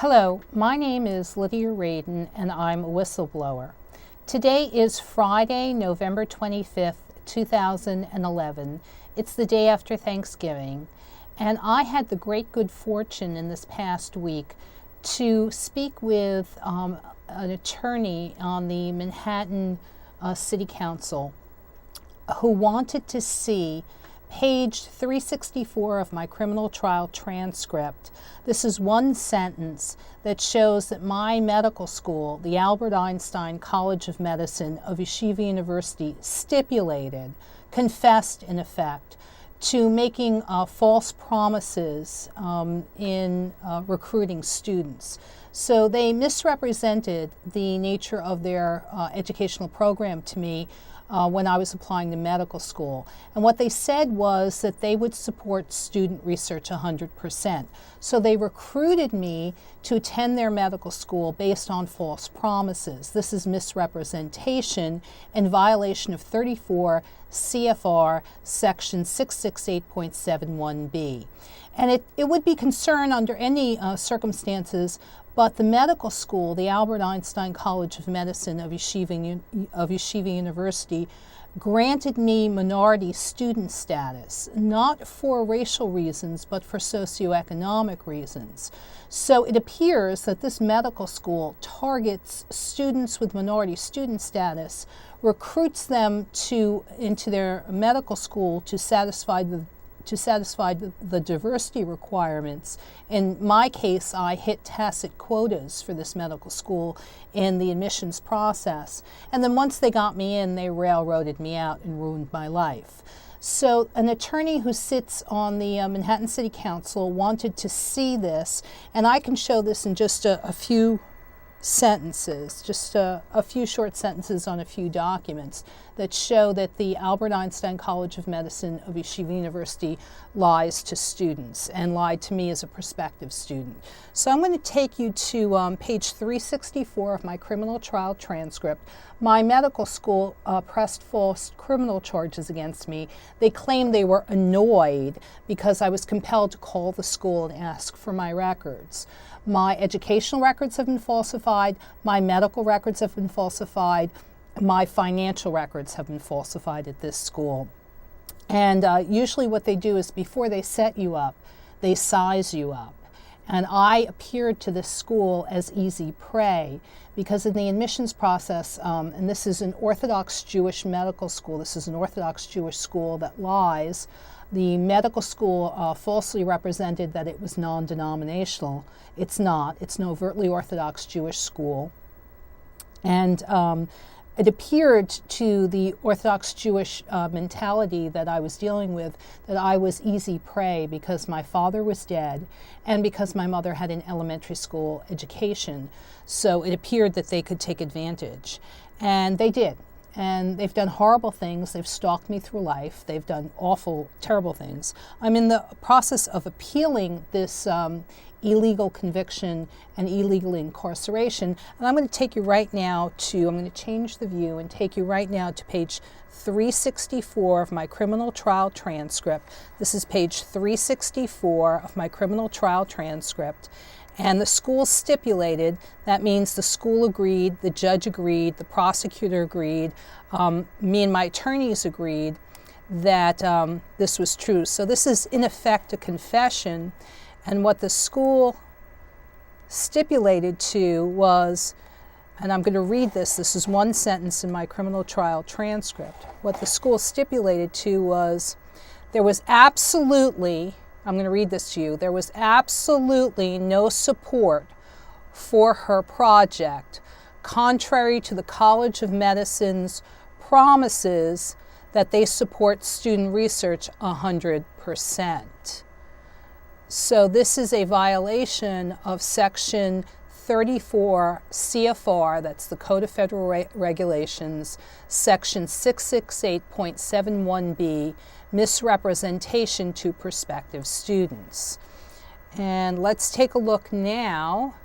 Hello, my name is Lydia Radin and I'm a whistleblower. Today is Friday, November 25th, 2011. It's the day after Thanksgiving, and I had the great good fortune in this past week to speak with an attorney on the Manhattan City Council who wanted to see page 364 of my criminal trial transcript. This is one sentence that shows that my medical school, the Albert Einstein College of Medicine of Yeshiva University, stipulated, confessed in effect, to making false promises in recruiting students. So they misrepresented the nature of their educational program to me when I was applying to medical school. And what they said was that they would support student research 100%. So they recruited me to attend their medical school based on false promises. This is misrepresentation in violation of 34 CFR section 668.71b. And it would be concern under any circumstances, but the medical school, the Albert Einstein College of Medicine of Yeshiva University, granted me minority student status, not for racial reasons, but for socioeconomic reasons. So it appears that this medical school targets students with minority student status, recruits them into their medical school to satisfy the diversity requirements. In my case, I hit tacit quotas for this medical school in the admissions process. And then once they got me in, they railroaded me out and ruined my life. So an attorney who sits on the Manhattan City Council wanted to see this, and I can show this in just a few sentences, just a few short sentences on a few documents that show that the Albert Einstein College of Medicine of Yeshiva University lies to students and lied to me as a prospective student. So I'm going to take you to page 364 of my criminal trial transcript. My medical school pressed false criminal charges against me. They claimed they were annoyed because I was compelled to call the school and ask for my records. My educational records have been falsified, my medical records have been falsified, my financial records have been falsified at this school. And usually what they do is before they set you up, they size you up. And I appeared to this school as easy prey because in the admissions process, and this is an Orthodox Jewish medical school, this is an Orthodox Jewish school that lies. The medical school falsely represented that it was non-denominational. It's not. It's an overtly Orthodox Jewish school. And it appeared to the Orthodox Jewish mentality that I was dealing with that I was easy prey because my father was dead and because my mother had an elementary school education. So it appeared that they could take advantage. And they did. And they've done horrible things. They've stalked me through life. They've done awful, terrible things. I'm in the process of appealing this illegal conviction and illegal incarceration. And I'm going to take you right now to, I'm going to change the view and take you right now to page 364 of my criminal trial transcript. This is page 364 of my criminal trial transcript. And the school stipulated, that means the school agreed, the judge agreed, the prosecutor agreed, me and my attorneys agreed that this was true. So this is in effect a confession, and what the school stipulated to was, and I'm going to read this is one sentence in my criminal trial transcript. What the school stipulated to was, there was absolutely, I'm going to read this to you, there was absolutely no support for her project, contrary to the College of Medicine's promises that they support student research 100%. So this is a violation of section 34 CFR, that's the Code of Federal Regulations, section 668.71b, misrepresentation to prospective students. And let's take a look now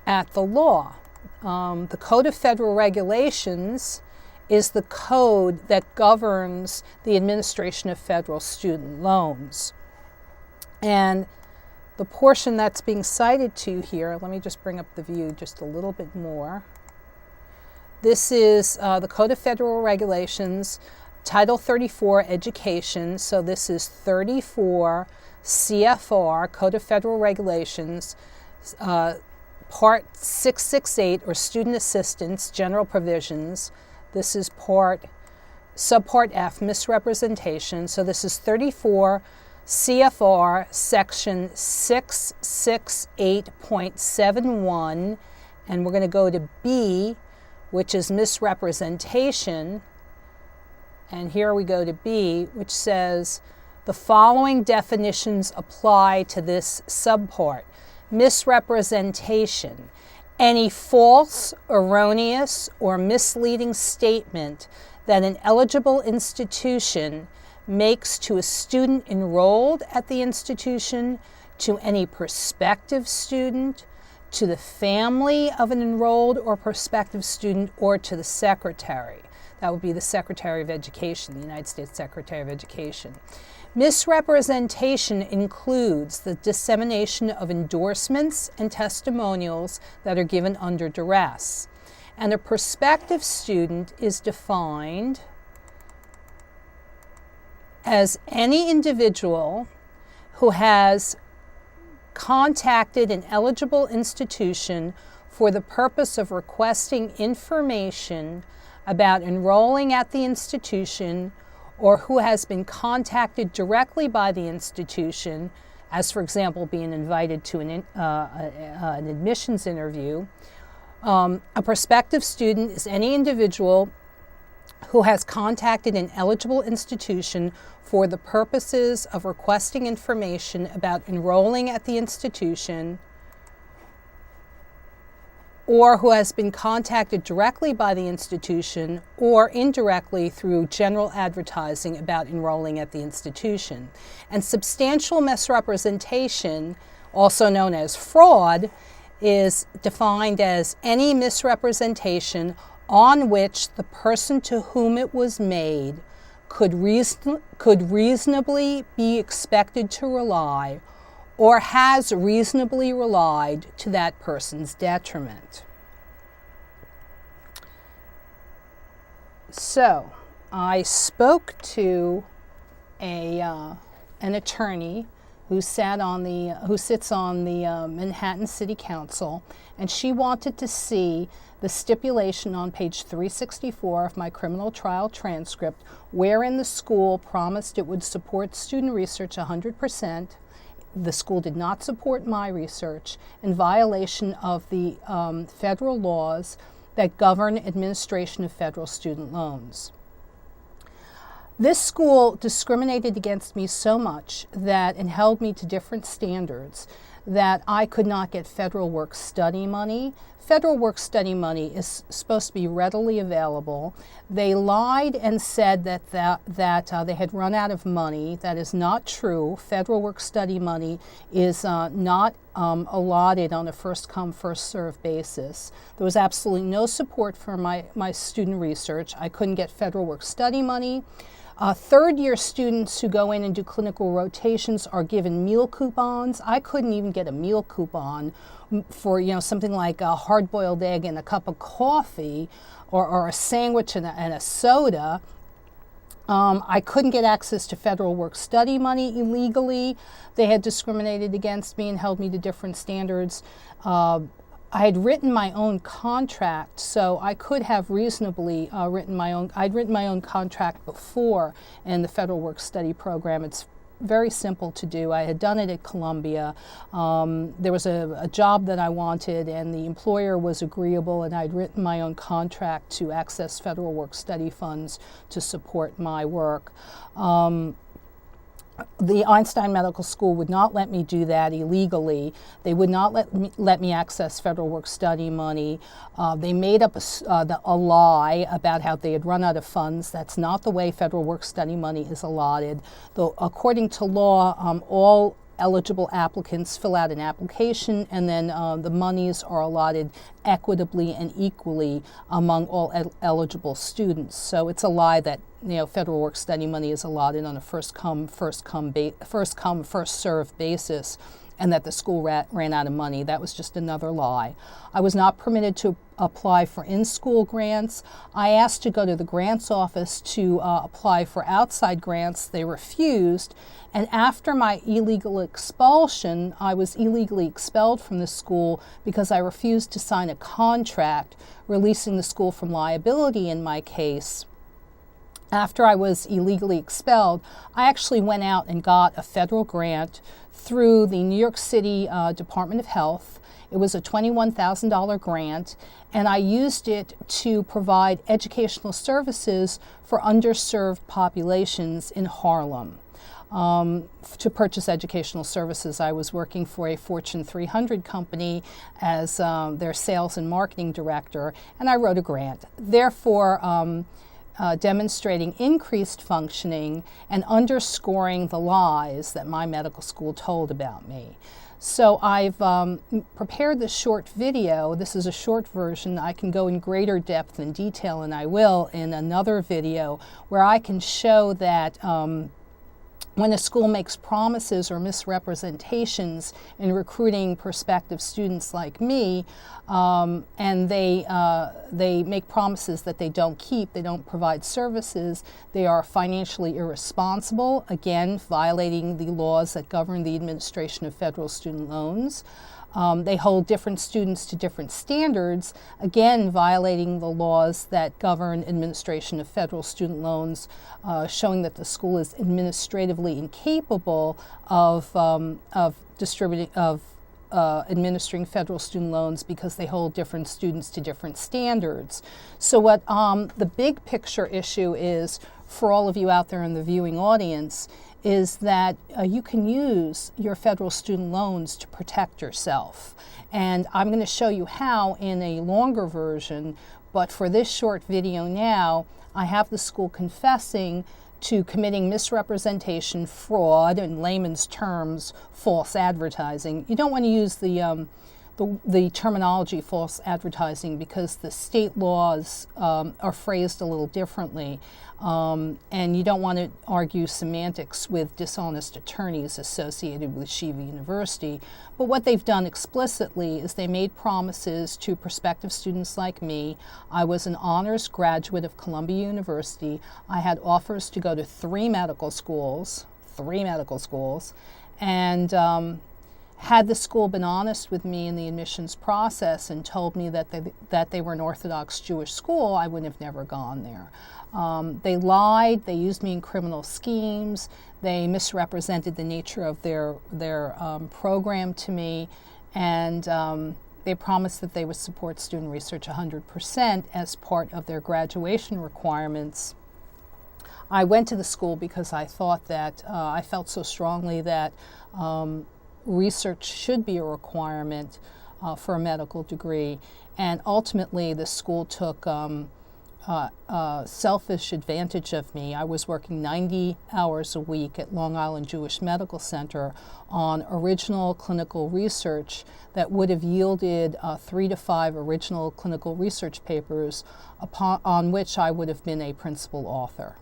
at the law. The Code of Federal Regulations is the code that governs the administration of federal student loans. And the portion that's being cited to here, let me just bring up the view just a little bit more. This is the Code of Federal Regulations, Title 34, Education. So this is 34 CFR, Code of Federal Regulations, Part 668, or Student Assistance, General Provisions. This is Subpart F, Misrepresentation. So this is 34 CFR, Section 668.71, and we're going to go to B, which is misrepresentation. And here we go to B, which says the following definitions apply to this subpart. Misrepresentation: any false, erroneous, or misleading statement that an eligible institution makes to a student enrolled at the institution, to any prospective student, to the family of an enrolled or prospective student, or to the secretary. That would be the Secretary of Education, the United States Secretary of Education. Misrepresentation includes the dissemination of endorsements and testimonials that are given under duress. And a prospective student is defined as any individual who has contacted an eligible institution for the purpose of requesting information about enrolling at the institution, or who has been contacted directly by the institution, as for example being invited to an admissions interview. A prospective student is any individual who has contacted an eligible institution for the purposes of requesting information about enrolling at the institution, or who has been contacted directly by the institution or indirectly through general advertising about enrolling at the institution. And substantial misrepresentation, also known as fraud, is defined as any misrepresentation on which the person to whom it was made could reasonably be expected to rely, or has reasonably relied to that person's detriment. So, I spoke to an attorney who sits on the Manhattan City Council, and she wanted to see the stipulation on page 364 of my criminal trial transcript, wherein the school promised it would support student research 100%. The school did not support my research, in violation of the federal laws that govern administration of federal student loans. This school discriminated against me so much and held me to different standards that I could not get federal work-study money. Federal work-study money is supposed to be readily available. They lied and said that they had run out of money. That is not true. Federal work-study money is not allotted on a first-come, first-served basis. There was absolutely no support for my student research. I couldn't get federal work-study money. Third-year students who go in and do clinical rotations are given meal coupons. I couldn't even get a meal coupon for something like a hard-boiled egg and a cup of coffee, or a sandwich and a soda. I couldn't get access to federal work-study money illegally. They had discriminated against me and held me to different standards. I had written my own contract, so I could have reasonably written my own. I'd written my own contract before in the federal work-study program. It's very simple to do. I had done it at Columbia. There was a job that I wanted, and the employer was agreeable, and I'd written my own contract to access federal work-study funds to support my work. The Einstein Medical School would not let me do that illegally. They would not let me access federal work-study money. They made up a lie about how they had run out of funds. That's not the way federal work-study money is allotted. Though, according to law, all eligible applicants fill out an application, and then the monies are allotted equitably and equally among all eligible students. So it's a lie that federal work-study money is allotted on a first come, first served basis. and that the school ran out of money. That was just another lie. I was not permitted to apply for in-school grants. I asked to go to the grants office to apply for outside grants. They refused. And after my illegal expulsion, I was illegally expelled from the school because I refused to sign a contract releasing the school from liability in my case. After I was illegally expelled, I actually went out and got a federal grant through the New York City Department of Health. It was a $21,000 grant, and I used it to provide educational services for underserved populations in Harlem. To purchase educational services, I was working for a Fortune 300 company as their sales and marketing director, and I wrote a grant. Therefore, demonstrating increased functioning and underscoring the lies that my medical school told about me. So I've prepared this short video. This is a short version. I can go in greater depth and detail, and I will in another video, where I can show that when a school makes promises or misrepresentations in recruiting prospective students like me, and they make promises that they don't keep, they don't provide services, they are financially irresponsible, again, violating the laws that govern the administration of federal student loans. They hold different students to different standards, again violating the laws that govern administration of federal student loans, showing that the school is administratively incapable of administering federal student loans because they hold different students to different standards. So what the big picture issue is for all of you out there in the viewing audience is that you can use your federal student loans to protect yourself. And I'm going to show you how in a longer version, but for this short video now, I have the school confessing to committing misrepresentation, fraud, in layman's terms, false advertising. You don't want to use the terminology false advertising because the state laws are phrased a little differently, and you don't want to argue semantics with dishonest attorneys associated with Yeshiva University. But what they've done explicitly is they made promises to prospective students like me. I was an honors graduate of Columbia University. I had offers to go to three medical schools, and had the school been honest with me in the admissions process and told me that they were an Orthodox Jewish school, I would have never gone there. They lied, they used me in criminal schemes, they misrepresented the nature of their program to me, and they promised that they would support student research 100% as part of their graduation requirements. I went to the school because I thought that, I felt so strongly that research should be a requirement for a medical degree, and ultimately the school took selfish advantage of me. I was working 90 hours a week at Long Island Jewish Medical Center on original clinical research that would have yielded 3 to 5 original clinical research papers on which I would have been a principal author.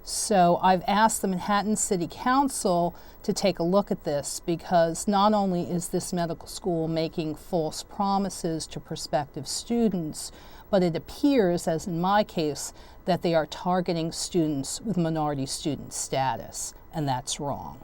So I've asked the Manhattan City Council to take a look at this, because not only is this medical school making false promises to prospective students, but it appears, as in my case, that they are targeting students with minority student status, and that's wrong.